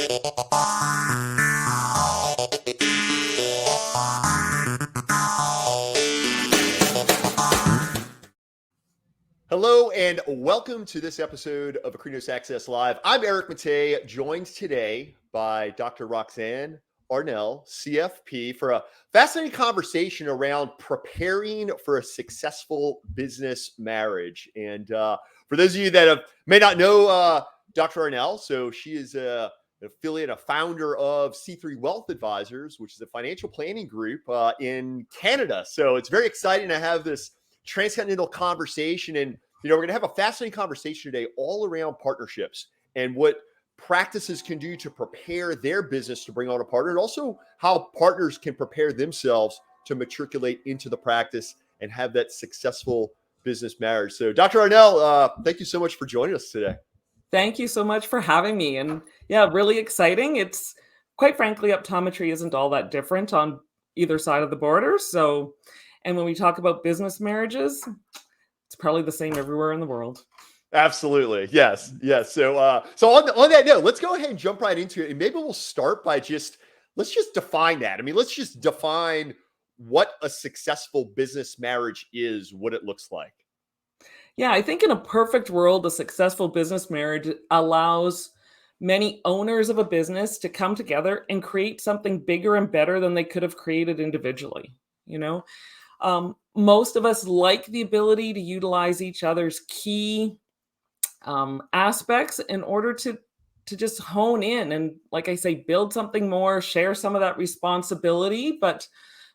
Hello and welcome to this episode of Akrinos Access Live. I'm Eric Matei, joined today by Dr. Roxanne Arnal, CFP, for a fascinating conversation around preparing for a successful business marriage. And for those of you that may not know Dr. Arnal, so she is an affiliate, a founder of C3 Wealth Advisors, which is a financial planning group in Canada. So it's very exciting to have this transcontinental conversation. And, we're going to have a fascinating conversation today all around partnerships and what practices can do to prepare their business to bring on a partner, and also how partners can prepare themselves to matriculate into the practice and have that successful business marriage. So, Dr. Arnal, thank you so much for joining us today. Thank you so much for having me. And yeah, really exciting. It's quite frankly, optometry isn't all that different on either side of the border. So, and when we talk about business marriages, it's probably the same everywhere in the world. Absolutely. Yes. So on that note, let's go ahead and jump right into it. And maybe we'll start by let's just define that. I mean, let's just define what a successful business marriage is, what it looks like. Yeah, I think in a perfect world, a successful business marriage allows many owners of a business to come together and create something bigger and better than they could have created individually. Most of us like the ability to utilize each other's key aspects in order to just hone in and, like I say, build something more, share some of that responsibility. But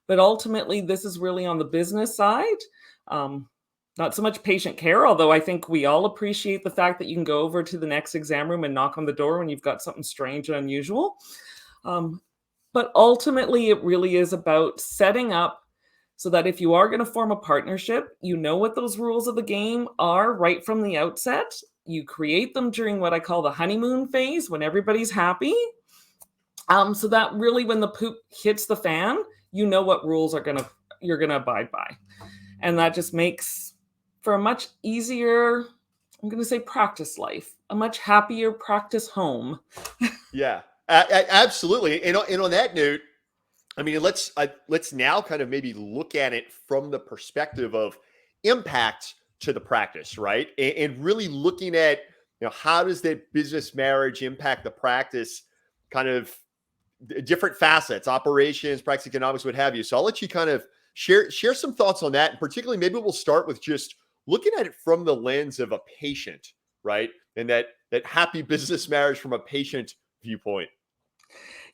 ultimately, this is really on the business side. Not so much patient care, although I think we all appreciate the fact that you can go over to the next exam room and knock on the door when you've got something strange and unusual. But ultimately, it really is about setting up so that if you are going to form a partnership, you know what those rules of the game are right from the outset. You create them during what I call the honeymoon phase, when everybody's happy. So that really, when the poop hits the fan, you know what rules you're gonna abide by. And that just makes for a much easier, I'm going to say, practice life, a much happier practice home. Yeah, absolutely. And on that note, I mean, let's now kind of maybe look at it from the perspective of impact to the practice, right? And really looking at, how does that business marriage impact the practice, kind of different facets, operations, practice economics, what have you. So I'll let you kind of share some thoughts on that. And particularly, maybe we'll start with just looking at it from the lens of a patient, right? And that happy business marriage from a patient viewpoint.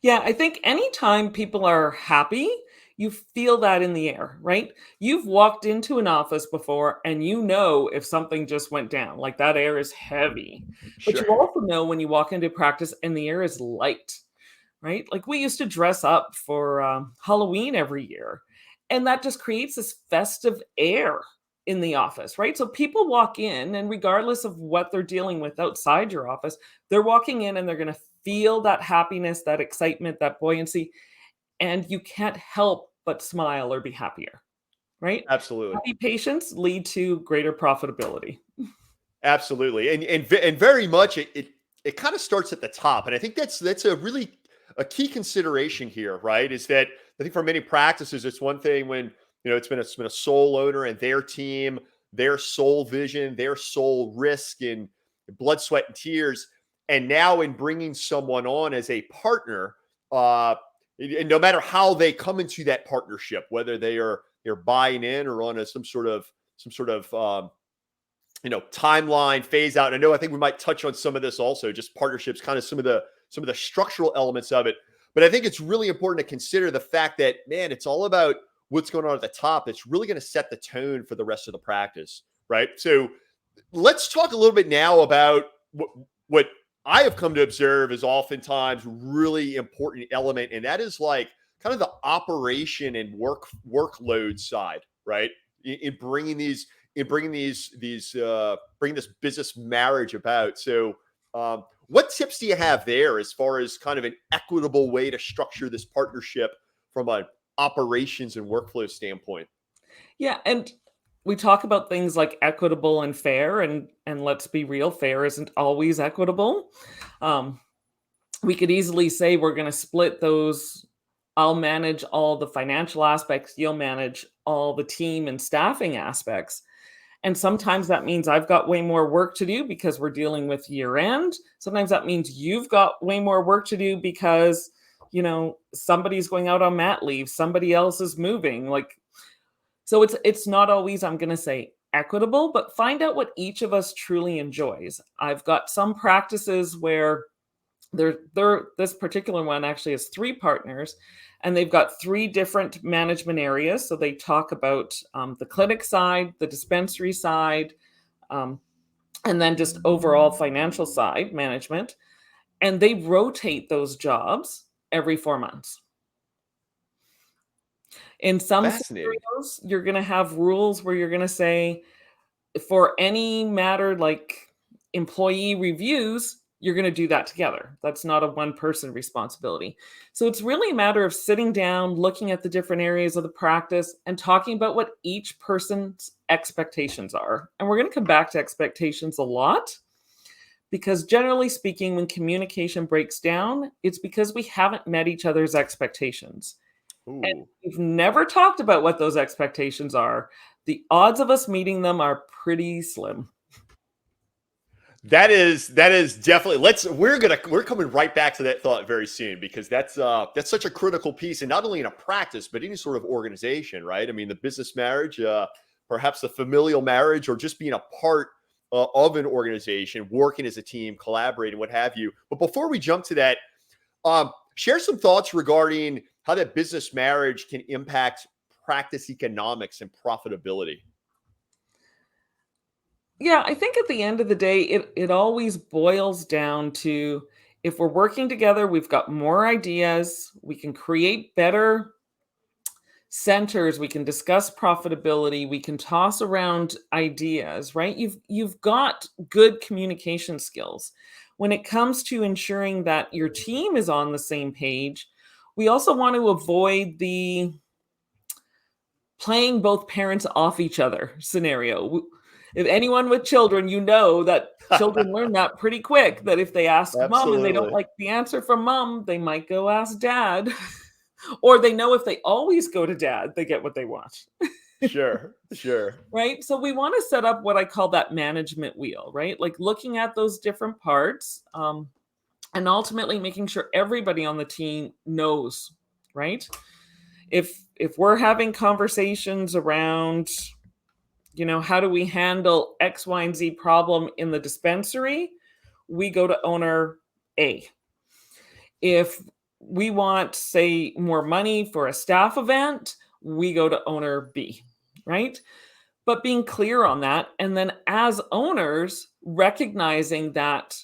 Yeah, I think anytime people are happy, you feel that in the air, right? You've walked into an office before and you know if something just went down, like that air is heavy. But you Sure. also know when you walk into practice and the air is light, right? Like we used to dress up for Halloween every year, and that just creates this festive air in the office, right? So people walk in, and regardless of what they're dealing with outside your office, they're walking in and they're going to feel that happiness, that excitement, that buoyancy, and you can't help but smile or be happier, right? Absolutely. Happy patients lead to greater profitability. Absolutely. And very much it kind of starts at the top. And I think that's a key consideration here, right? Is that I think for many practices, it's one thing when, it's been a sole owner and their team, their sole vision, their sole risk in blood, sweat, and tears. And now in bringing someone on as a partner, and no matter how they come into that partnership, whether they're buying in or on some sort of timeline phase out. I think we might touch on some of this also, just partnerships, kind of some of the structural elements of it. But I think it's really important to consider the fact that, man, it's all about what's going on at the top. It's really going to set the tone for the rest of the practice, right? So let's talk a little bit now about what I have come to observe is oftentimes really important element, and that is like kind of the operation and workload side, right? In bringing bringing this business marriage about. So, what tips do you have there as far as kind of an equitable way to structure this partnership from an operations and workflow standpoint? Yeah, and we talk about things like equitable and fair, and let's be real, fair isn't always equitable. Um, we could easily say we're going to split those. I'll manage all the financial aspects, you'll manage all the team and staffing aspects. And sometimes that means I've got way more work to do because we're dealing with year end. Sometimes that means you've got way more work to do because, somebody's going out on mat leave, somebody else is moving. So it's not always, I'm going to say, equitable, but find out what each of us truly enjoys. I've got some practices where this particular one actually has 3 partners, and they've got 3 different management areas. So they talk about the clinic side, the dispensary side, and then just overall financial side management. And they rotate those jobs every 4 months. In some Fascinating. scenarios, you're going to have rules where you're going to say, for any matter like employee reviews, you're going to do that together. That's not a one-person responsibility. So it's really a matter of sitting down, looking at the different areas of the practice, and talking about what each person's expectations are. And we're going to come back to expectations a lot, because generally speaking, when communication breaks down, it's because we haven't met each other's expectations. And Ooh. we've never talked about what those expectations are. The odds of us meeting them are pretty slim. That is definitely, we're coming right back to that thought very soon, because that's such a critical piece, and not only in a practice but any sort of organization, right? I mean, the business marriage, perhaps the familial marriage, or just being a part of an organization, working as a team, collaborating, what have you. But before we jump to that, share some thoughts regarding how that business marriage can impact practice economics and profitability. Yeah, I think at the end of the day, it always boils down to, if we're working together, we've got more ideas, we can create better centers, we can discuss profitability, we can toss around ideas, right? You've got good communication skills. When it comes to ensuring that your team is on the same page, we also want to avoid the playing both parents off each other scenario. If anyone with children, that children learn that pretty quick, that if they ask mom and they don't Absolutely. like the answer from mom, they might go ask dad. Or they know if they always go to dad, they get what they want. Sure, sure. Right? So we want to set up what I call that management wheel, right? Like looking at those different parts, and ultimately making sure everybody on the team knows, right? If we're having conversations around, how do we handle X, Y, and Z problem in the dispensary, we go to owner A. If we want, say, more money for a staff event, we go to owner B, right? But being clear on that, and then as owners, recognizing that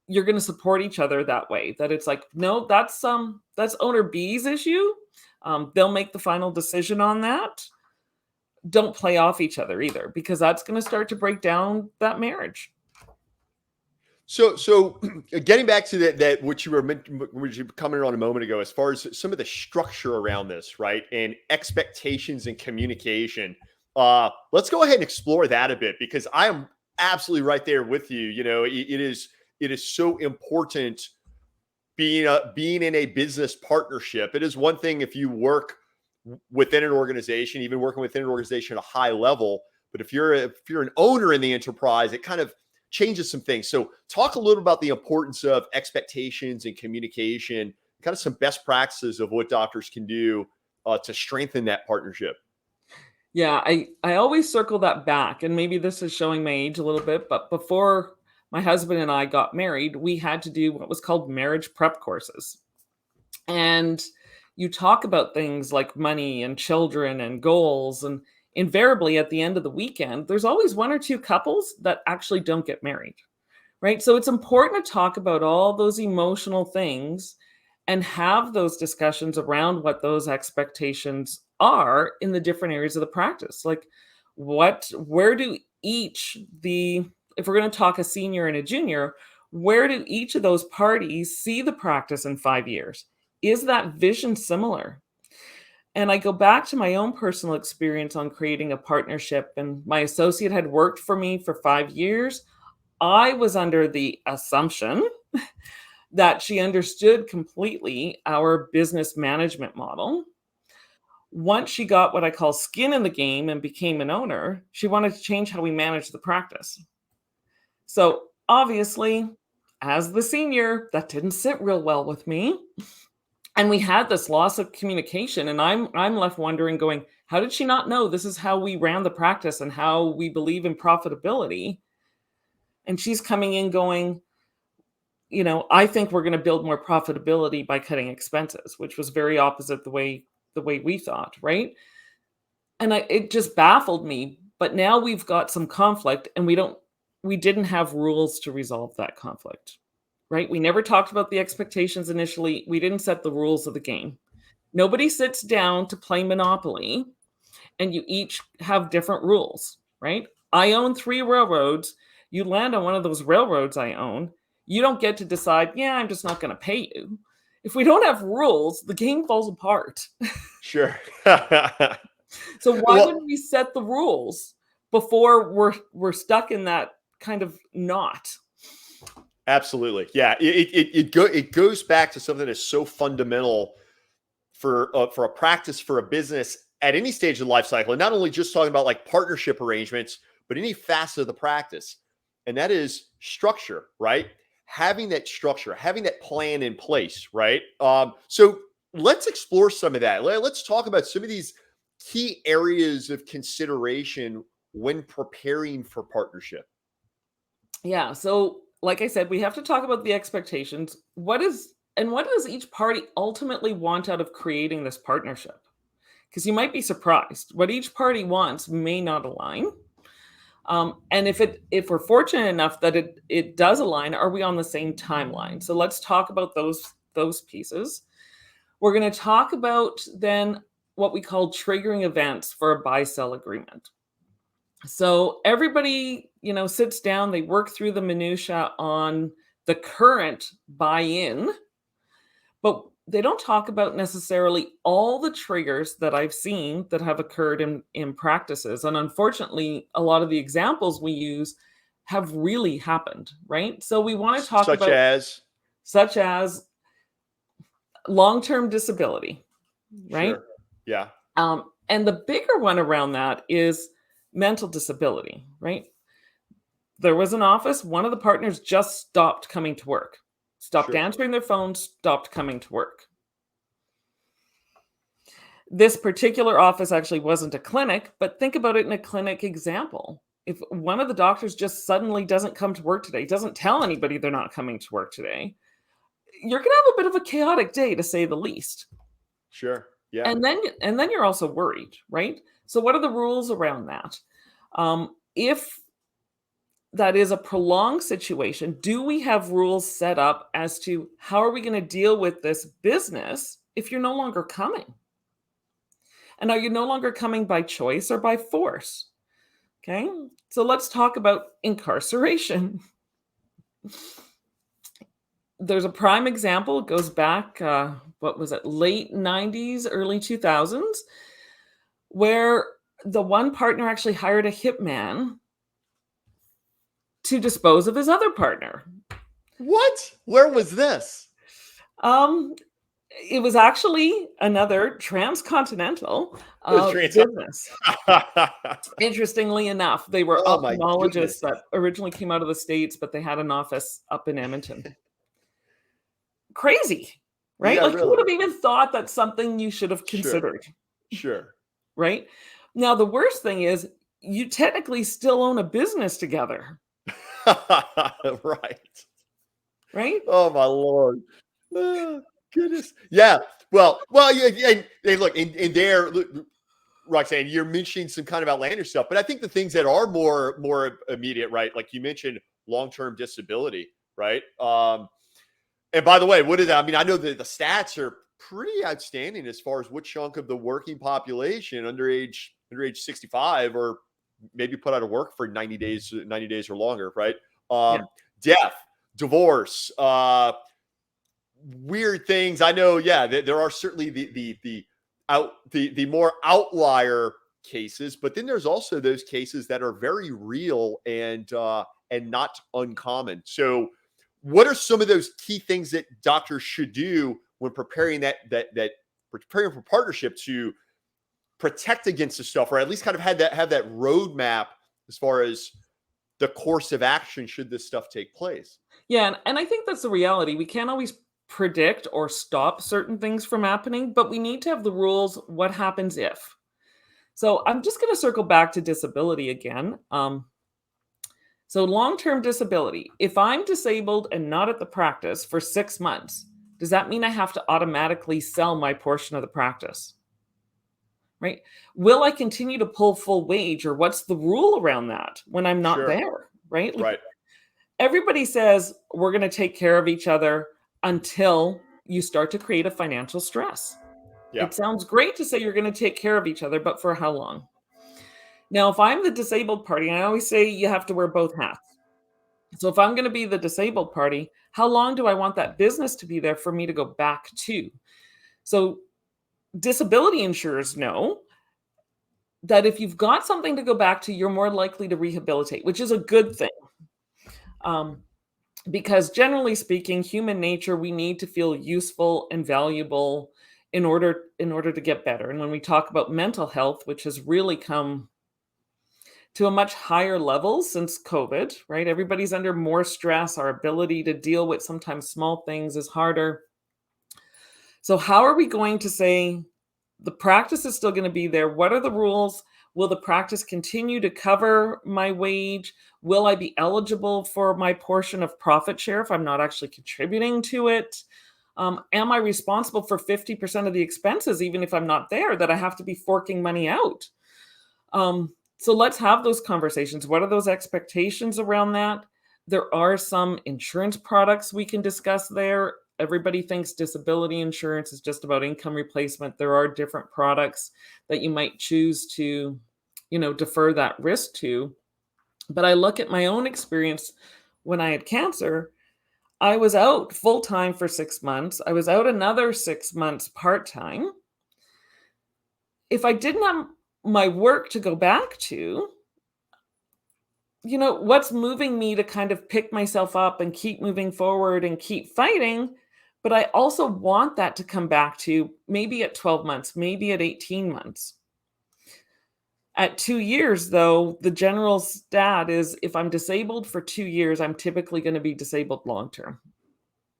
you're going to support each other that way, that it's like, no, that's owner B's issue. They'll make the final decision on that. Don't play off each other either, because that's going to start to break down that marriage. So getting back to that what you were commenting on a moment ago, as far as some of the structure around this, right, and expectations and communication, let's go ahead and explore that a bit, because I am absolutely right there with you. It is so important being in a business partnership. It is one thing if you work within an organization, even working within an organization at a high level, but if you're an owner in the enterprise, it kind of changes some things. So talk a little about the importance of expectations and communication, kind of some best practices of what doctors can do to strengthen that partnership. Yeah, I always circle that back, and maybe this is showing my age a little bit, but before my husband and I got married, we had to do what was called marriage prep courses. And you talk about things like money and children and goals, and invariably at the end of the weekend, there's always one or two couples that actually don't get married, right? So it's important to talk about all those emotional things and have those discussions around what those expectations are in the different areas of the practice. Like where do if we're going to talk a senior and a junior, where do each of those parties see the practice in 5 years? Is that vision similar? And I go back to my own personal experience on creating a partnership, and my associate had worked for me for 5 years. I was under the assumption that she understood completely our business management model. Once she got what I call skin in the game and became an owner, she wanted to change how we manage the practice. So obviously, as the senior, that didn't sit real well with me. And we had this loss of communication. And I'm left wondering, going, how did she not know this is how we ran the practice and how we believe in profitability? And she's coming in going, I think we're going to build more profitability by cutting expenses, which was very opposite the way we thought, right? And it just baffled me. But now we've got some conflict, and we didn't have rules to resolve that conflict, right? We never talked about the expectations initially. We didn't set the rules of the game. Nobody sits down to play Monopoly, and you each have different rules, right? I own 3 railroads. You land on one of those railroads I own. You don't get to decide, yeah, I'm just not going to pay you. If we don't have rules, the game falls apart. Sure. So why Well, wouldn't we set the rules before we're stuck in that kind of knot? absolutely. Yeah. It goes back to something that's so fundamental for a practice, for a business at any stage of the life cycle. And not only just talking about like partnership arrangements, but any facet of the practice. And that is structure, right? Having that structure, having that plan in place, right? So let's explore some of that. Let's talk about some of these key areas of consideration when preparing for partnership. Yeah. So, like I said, we have to talk about the expectations. What does each party ultimately want out of creating this partnership? Because you might be surprised. What each party wants may not align. And if we're fortunate enough that it does align, are we on the same timeline? So let's talk about those pieces. We're going to talk about then what we call triggering events for a buy-sell agreement. So everybody, sits down, they work through the minutia on the current buy-in, but they don't talk about necessarily all the triggers that I've seen that have occurred in practices. And unfortunately, a lot of the examples we use have really happened, right? So we want to talk Such about as, such as long-term disability, right? sure. Yeah. And the bigger one around that is mental disability, right? There was an office, one of the partners just stopped coming to work, stopped Sure. answering their phone, stopped coming to work. This particular office actually wasn't a clinic, but think about it in a clinic example. If one of the doctors just suddenly doesn't come to work today, doesn't tell anybody they're not coming to work today, you're going to have a bit of a chaotic day, to say the least. Sure. Yeah. And then you're also worried, right? So what are the rules around that? If that is a prolonged situation, do we have rules set up as to how are we going to deal with this business if you're no longer coming? And are you no longer coming by choice or by force? Okay, so let's talk about incarceration. There's a prime example. It goes back, what was it, late 90s, early 2000s, where the one partner actually hired a hitman to dispose of his other partner. What? Where was this? Um, it was actually another transcontinental Trans- business. Interestingly enough, they were Oh my ophthalmologists goodness. that originally came out of the States, but they had an office up in Edmonton. Crazy, right? Yeah, Like, who would really. have even thought that's something you should have Sure. considered, Sure. right? Now, the worst thing is you technically still own a business together, Right. right? Oh my Lord. Oh, goodness. Yeah. Well, yeah, and look, in there, look, Roxanne, you're mentioning some kind of outlandish stuff, but I think the things that are more immediate, right? Like you mentioned long-term disability, right? And by the way, what is that? I mean, I know that the stats are pretty outstanding as far as what chunk of the working population under age 65 or maybe put out of work for 90 days or longer, right? Yeah. Death, divorce, weird things. I know, yeah, there are certainly the more outlier cases, but then there's also those cases that are very real and not uncommon. So what are some of those key things that doctors should do when preparing preparing for partnership to protect against this stuff, or at least kind of have that roadmap as far as the course of action should this stuff take place? Yeah, and I think that's the reality. We can't always predict or stop certain things from happening, but we need to have the rules. What happens if? So I'm just going to circle back to disability again. So long-term disability. If I'm disabled and not at the practice for 6 months, does that mean I have to automatically sell my portion of the practice? Right? Will I continue to pull full wage, or what's the rule around that when I'm not Sure. there? Right? Like, Right. everybody says we're going to take care of each other until you start to create a financial stress. Yeah. It sounds great to say you're going to take care of each other, but for how long? Now, if I'm the disabled party, and I always say you have to wear both hats. So if I'm going to be the disabled party, how long do I want that business to be there for me to go back to? So disability insurers know that if you've got something to go back to, you're more likely to rehabilitate, which is a good thing. Because generally speaking, human nature, we need to feel useful and valuable in order to get better. And when we talk about mental health, which has really come to a much higher level since COVID, right? Everybody's under more stress. Our ability to deal with sometimes small things is harder. So how are we going to say the practice is still going to be there? What are the rules? Will the practice continue to cover my wage? Will I be eligible for my portion of profit share if I'm not actually contributing to it? Am I responsible for 50% of the expenses, even if I'm not there, that I have to be forking money out? So let's have those conversations. What are those expectations around that? There are some insurance products we can discuss there. Everybody thinks disability insurance is just about income replacement. There are different products that you might choose to, defer that risk to. But I look at my own experience when I had cancer. I was out full time for 6 months. I was out another 6 months part time. If I didn't have my work to go back to, what's moving me to kind of pick myself up and keep moving forward and keep fighting? But I also want that to come back to maybe at 12 months, maybe at 18 months. At 2 years, though, the general stat is if I'm disabled for 2 years, I'm typically going to be disabled long term.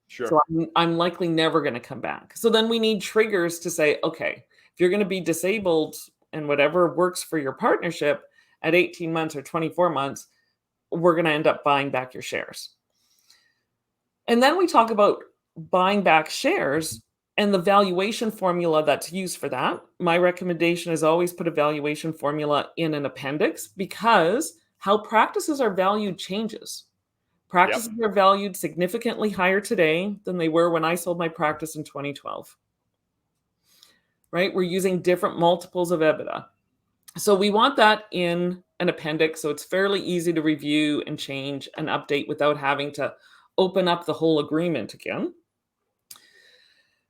Sure. So I'm likely never going to come back. So then we need triggers to say, okay, if you're going to be disabled and whatever works for your partnership at 18 months or 24 months, we're going to end up buying back your shares. And then we talk about buying back shares and the valuation formula that's used for that. My recommendation is always put a valuation formula in an appendix, because how practices are valued changes. Practices are valued significantly higher today than they were when I sold my practice in 2012. Right? We're using different multiples of EBITDA. So we want that in an appendix, so it's fairly easy to review and change and update without having to open up the whole agreement again.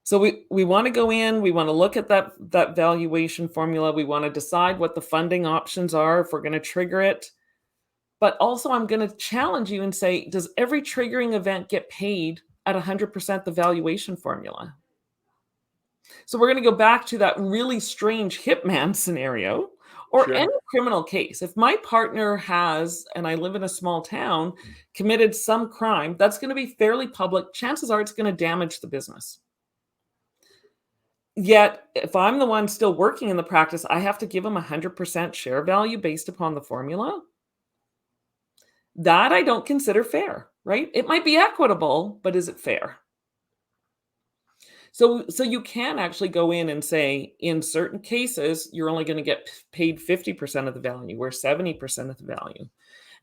So we want to go in, we want to look at that valuation formula. We want to decide what the funding options are if we're going to trigger it. But also I'm going to challenge you and say, does every triggering event get paid at 100% the valuation formula? So we're going to go back to that really strange hitman scenario, or Sure. any criminal case. If my partner has, and I live in a small town, committed some crime, that's going to be fairly public. Chances are it's going to damage the business. Yet, if I'm the one still working in the practice, I have to give them 100% share value based upon the formula. That I don't consider fair, right? It might be equitable, but is it fair? So you can actually go in and say, in certain cases, you're only going to get paid 50% of the value or 70% of the value.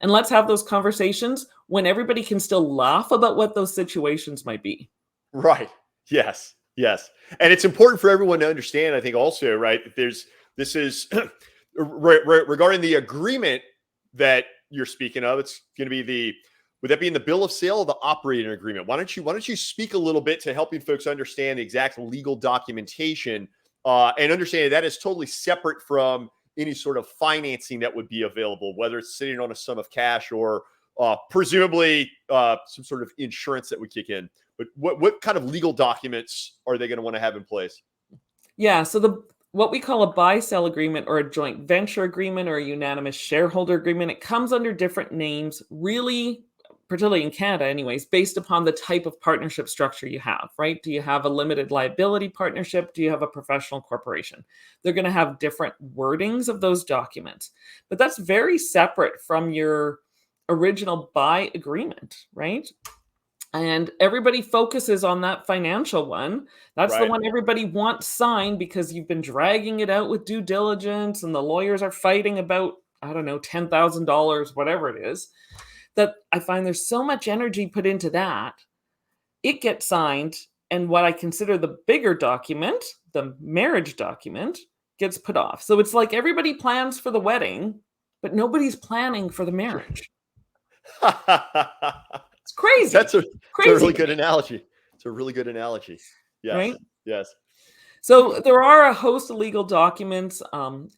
And let's have those conversations when everybody can still laugh about what those situations might be. Right. Yes. Yes. And it's important for everyone to understand, I think also, right, this is regarding the agreement that you're speaking of. It's going to be would that be in the bill of sale or the operating agreement? Why don't you speak a little bit to helping folks understand the exact legal documentation and understand that is totally separate from any sort of financing that would be available, whether it's sitting on a sum of cash or presumably some sort of insurance that would kick in. But what kind of legal documents are they going to want to have in place? Yeah, so what we call a buy-sell agreement or a joint venture agreement or a unanimous shareholder agreement, it comes under different names, really, particularly in Canada anyways, based upon the type of partnership structure you have, right? Do you have a limited liability partnership? Do you have a professional corporation? They're going to have different wordings of those documents, but that's very separate from your original buy agreement, right? And everybody focuses on that financial one. That's the Right. one everybody wants signed because you've been dragging it out with due diligence and the lawyers are fighting about, I don't know, $10,000, whatever it is. That I find there's so much energy put into that. It gets signed, and what I consider the bigger document, the marriage document, gets put off. So it's like everybody plans for the wedding, but nobody's planning for the marriage. It's crazy. That's a really good analogy. It's a really good analogy. Yes. Right? Yes. So there are a host of legal documents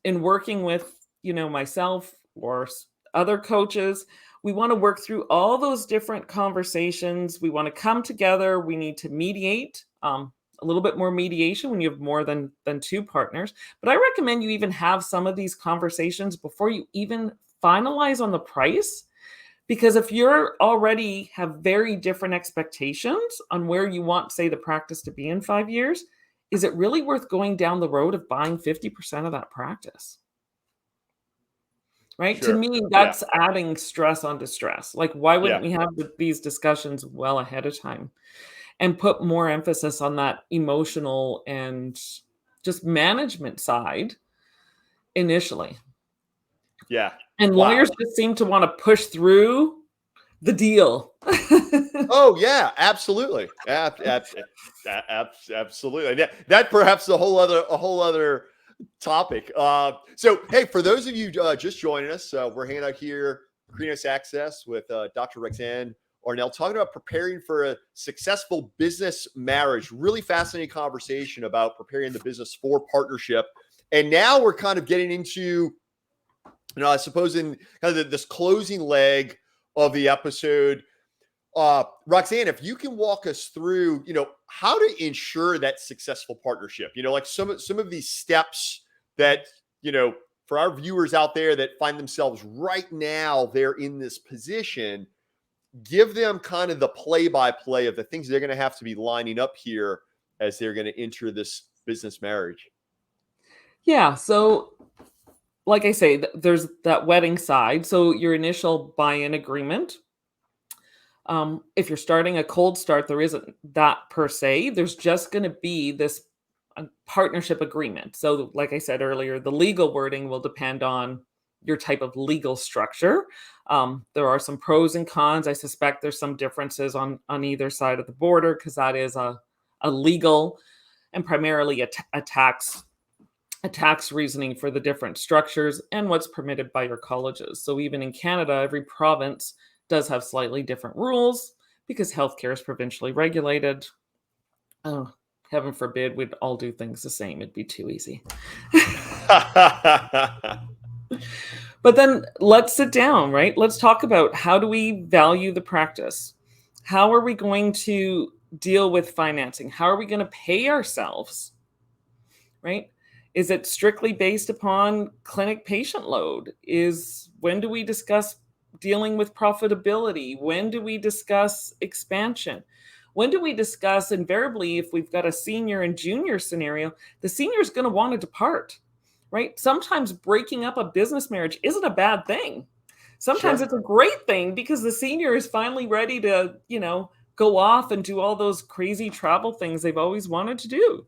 in working with, myself or other coaches. We want to work through all those different conversations. We want to come together. We need to mediate, a little bit more mediation when you have more than two partners. But I recommend you even have some of these conversations before you even finalize on the price. Because if you're already have very different expectations on where you want, say, the practice to be in 5 years, is it really worth going down the road of buying 50% of that practice? Right? To Sure. me, that's adding stress onto stress. Like, why wouldn't Yeah. we have these discussions well ahead of time and put more emphasis on that emotional and just management side initially? Yeah. And Wow. lawyers just seem to want to push through the deal. Oh yeah, absolutely. Absolutely. That perhaps a whole other topic. So hey, for those of you just joining us, we're hanging out here, Akrinos Access, with Dr. Roxanne Arnal, talking about preparing for a successful business marriage. Really fascinating conversation about preparing the business for partnership. And now we're kind of getting into, I suppose, in kind of this closing leg of the episode. Roxanne, if you can walk us through, how to ensure that successful partnership, like some of these steps that, for our viewers out there that find themselves right now, they're in this position, give them kind of the play-by-play of the things they're going to have to be lining up here as they're going to enter this business marriage. Yeah. So, like I say, there's that wedding side. So your initial buy-in agreement. If you're starting a cold start, there isn't that per se. There's just going to be this partnership agreement. So, like I said earlier, the legal wording will depend on your type of legal structure. There are some pros and cons. I suspect there's some differences on either side of the border because that is a legal and primarily a tax reasoning for the different structures and what's permitted by your colleges. So even in Canada, every province does have slightly different rules because healthcare is provincially regulated. Oh, heaven forbid we'd all do things the same. It'd be too easy. But then let's sit down, right? Let's talk about, how do we value the practice? How are we going to deal with financing? How are we going to pay ourselves, right? Is it strictly based upon clinic patient load? When do we discuss dealing with profitability? When do we discuss expansion? When do we discuss, invariably, if we've got a senior and junior scenario, the senior is going to want to depart, right? Sometimes breaking up a business marriage isn't a bad thing. Sometimes Sure. it's a great thing because the senior is finally ready to, go off and do all those crazy travel things they've always wanted to do.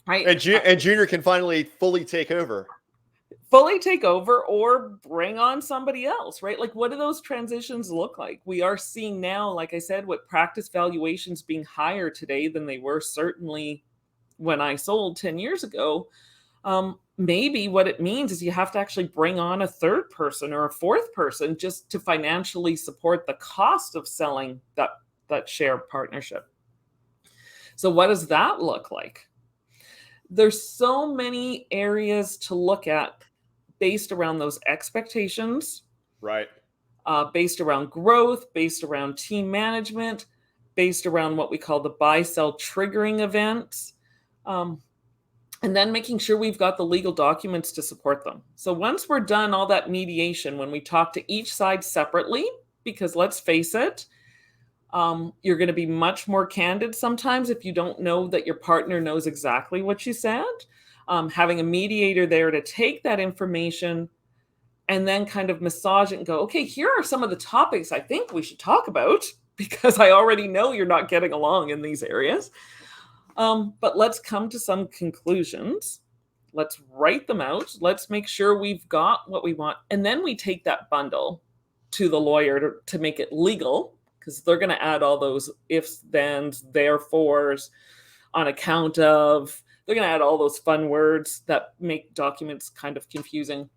Right? And Junior can finally fully take over. Or bring on somebody else, right? Like, what do those transitions look like? We are seeing now, like I said, with practice valuations being higher today than they were certainly when I sold 10 years ago. Maybe what it means is you have to actually bring on a third person or a fourth person just to financially support the cost of selling that shared partnership. So what does that look like? There's so many areas to look at based around those expectations. Right. based around growth, based around team management, based around what we call the buy-sell triggering events, and then making sure we've got the legal documents to support them. So once we're done all that mediation, when we talk to each side separately, because let's face it, you're going to be much more candid sometimes if you don't know that your partner knows exactly what you said. Having a mediator there to take that information and then kind of massage it and go, okay, here are some of the topics I think we should talk about because I already know you're not getting along in these areas. But let's come to some conclusions. Let's write them out. Let's make sure we've got what we want. And then we take that bundle to the lawyer to make it legal, because they're going to add all those ifs, thens, therefores, on account of. They're going to add all those fun words that make documents kind of confusing.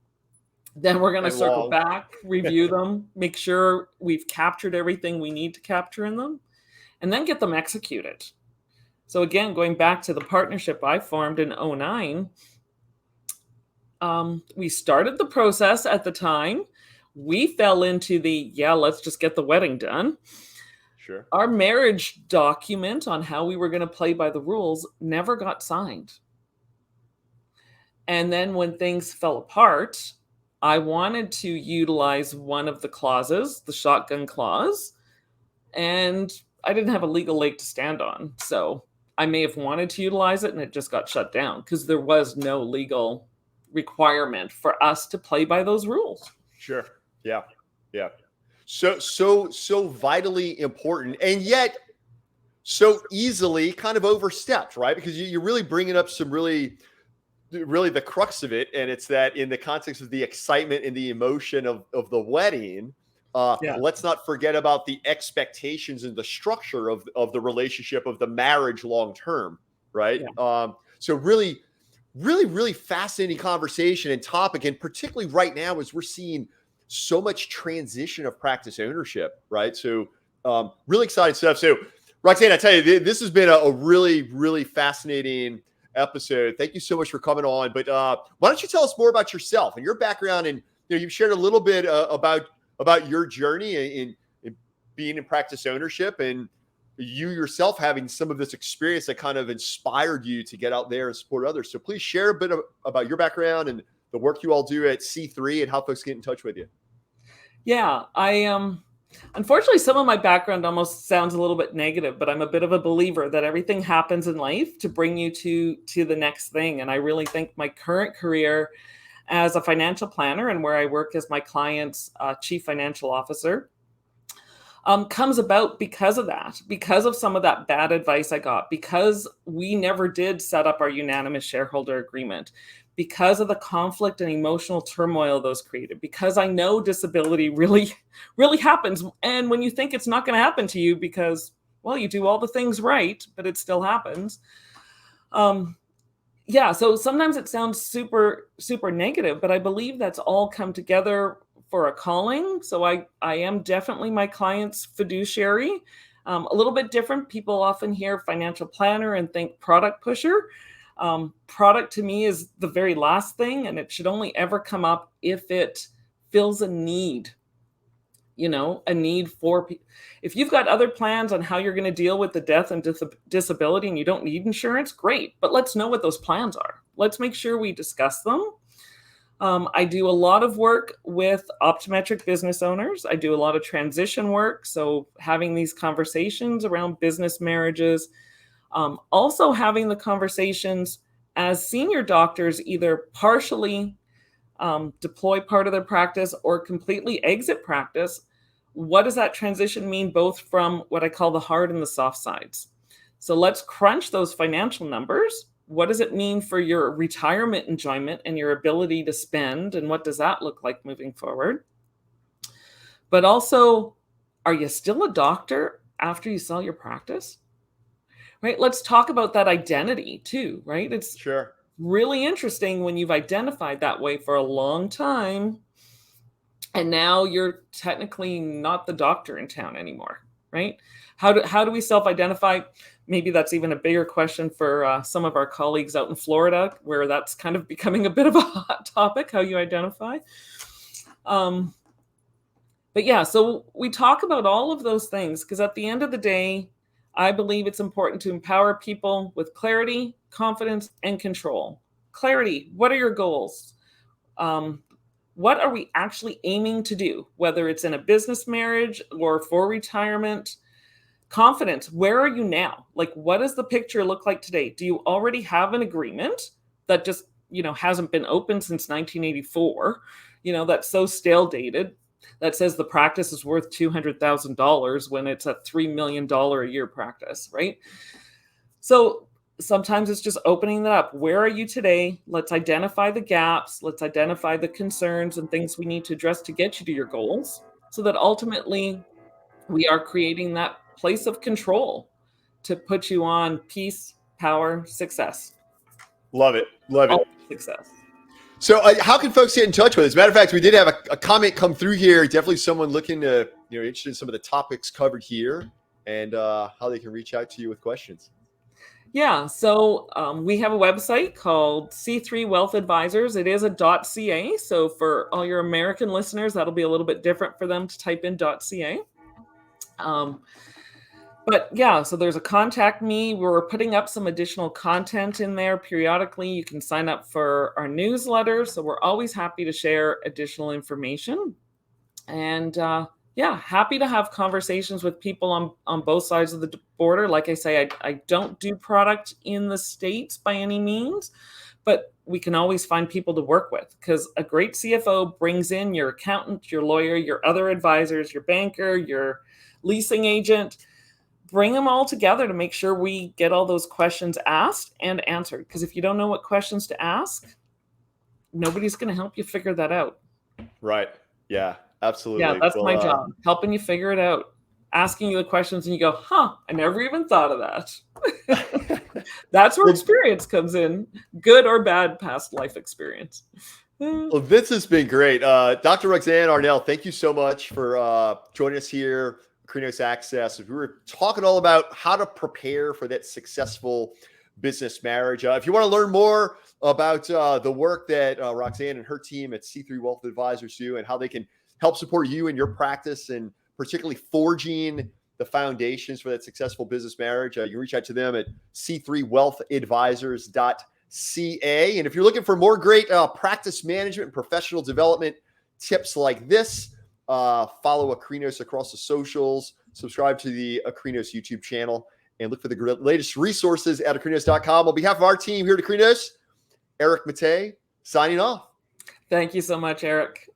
Then we're going to circle back, review them, make sure we've captured everything we need to capture in them, and then get them executed. So again, going back to the partnership I formed in 2009, we started the process at the time. We fell into let's just get the wedding done. Sure. Our marriage document on how we were going to play by the rules never got signed. And then when things fell apart, I wanted to utilize one of the clauses, the shotgun clause, and I didn't have a legal leg to stand on. So I may have wanted to utilize it and it just got shut down because there was no legal requirement for us to play by those rules. Sure. Yeah. Yeah. So vitally important, and yet so easily kind of overstepped, right? Because you're really bringing up some really the crux of it, and it's that in the context of the excitement and the emotion of the wedding, let's not forget about the expectations and the structure of the relationship, of the marriage long term, right? Yeah. So really fascinating conversation and topic, and particularly right now as we're seeing so much transition of practice ownership, right? So really exciting stuff. So Roxanne, I tell you, this has been a really fascinating episode. Thank you so much for coming on. But why don't you tell us more about yourself and your background? And you've shared a little bit about your journey in being in practice ownership, and you yourself having some of this experience that kind of inspired you to get out there and support others. So please share a bit about your background and the work you all do at C3 and how folks get in touch with you. Yeah, I unfortunately, some of my background almost sounds a little bit negative, but I'm a bit of a believer that everything happens in life to bring you to the next thing. And I really think my current career as a financial planner, and where I work as my client's chief financial officer, comes about because of that, because of some of that bad advice I got, because we never did set up our unanimous shareholder agreement, because of the conflict and emotional turmoil those created, because I know disability really happens. And when you think it's not going to happen to you because, well, you do all the things right, but it still happens. So sometimes it sounds super negative, but I believe that's all come together for a calling. So I am definitely my client's fiduciary. A little bit different. People often hear financial planner and think product pusher. Product to me is the very last thing, and it should only ever come up if it fills a need, a need for people. If you've got other plans on how you're going to deal with the death and disability and you don't need insurance, great. But let's know what those plans are. Let's make sure we discuss them. I do a lot of work with optometric business owners. I do a lot of transition work. So having these conversations around business marriages, also having the conversations as senior doctors either partially deploy part of their practice or completely exit practice. What does that transition mean, both from what I call the hard and the soft sides? So let's crunch those financial numbers. What does it mean for your retirement enjoyment and your ability to spend? And what does that look like moving forward? But also, are you still a doctor after you sell your practice? Right? Let's talk about that identity too, right? It's sure really interesting when you've identified that way for a long time, and now you're technically not the doctor in town anymore, right? How do we self-identify? Maybe that's even a bigger question for some of our colleagues out in Florida, where that's kind of becoming a bit of a hot topic, how you identify. But yeah, so we talk about all of those things because at the end of the day, I believe it's important to empower people with clarity, confidence, and control. Clarity, what are your goals? Um, what are we actually aiming to do, whether it's in a business marriage or for retirement? Confidence, where are you now? Like, what does the picture look like today? Do you already have an agreement that just, hasn't been open since 1984? That's so stale dated that says the practice is worth $200,000 when it's a $3 million a year practice, right? So sometimes it's just opening that up. Where are you today? Let's identify the gaps. Let's identify the concerns and things we need to address to get you to your goals so that ultimately we are creating that place of control to put you on peace, power, success, Love it. Love it. all success. So how can folks get in touch with us? As a matter of fact, we did have a comment come through here. Definitely someone looking to, interested in some of the topics covered here and how they can reach out to you with questions. Yeah, so we have a website called C3 Wealth Advisors. It is a .ca, so for all your American listeners, that'll be a little bit different for them to type in .ca. But yeah, so there's a contact me. We're putting up some additional content in there periodically. You can sign up for our newsletter. So we're always happy to share additional information. And yeah, happy to have conversations with people on both sides of the border. Like I say, I don't do product in the States by any means, but we can always find people to work with because a great CFO brings in your accountant, your lawyer, your other advisors, your banker, your leasing agent. Bring them all together to make sure we get all those questions asked and answered. Because if you don't know what questions to ask, nobody's going to help you figure that out. Right. Yeah, absolutely. Yeah, that's my job, helping you figure it out, asking you the questions, and you go, I never even thought of that. That's where experience comes in, good or bad past life experience. Well, this has been great. Dr. Roxanne Arnal, thank you so much for joining us here. Akrinos Access. We were talking all about how to prepare for that successful business marriage. If you want to learn more about the work that Roxanne and her team at C3 Wealth Advisors do and how they can help support you in your practice and particularly forging the foundations for that successful business marriage, you can reach out to them at c3wealthadvisors.ca. And if you're looking for more great practice management and professional development tips like this, follow Akrinos across the socials, subscribe to the Akrinos YouTube channel, and look for the latest resources at Akrinos.com. On behalf of our team here at Akrinos, Eric Matei signing off. Thank you so much, Eric.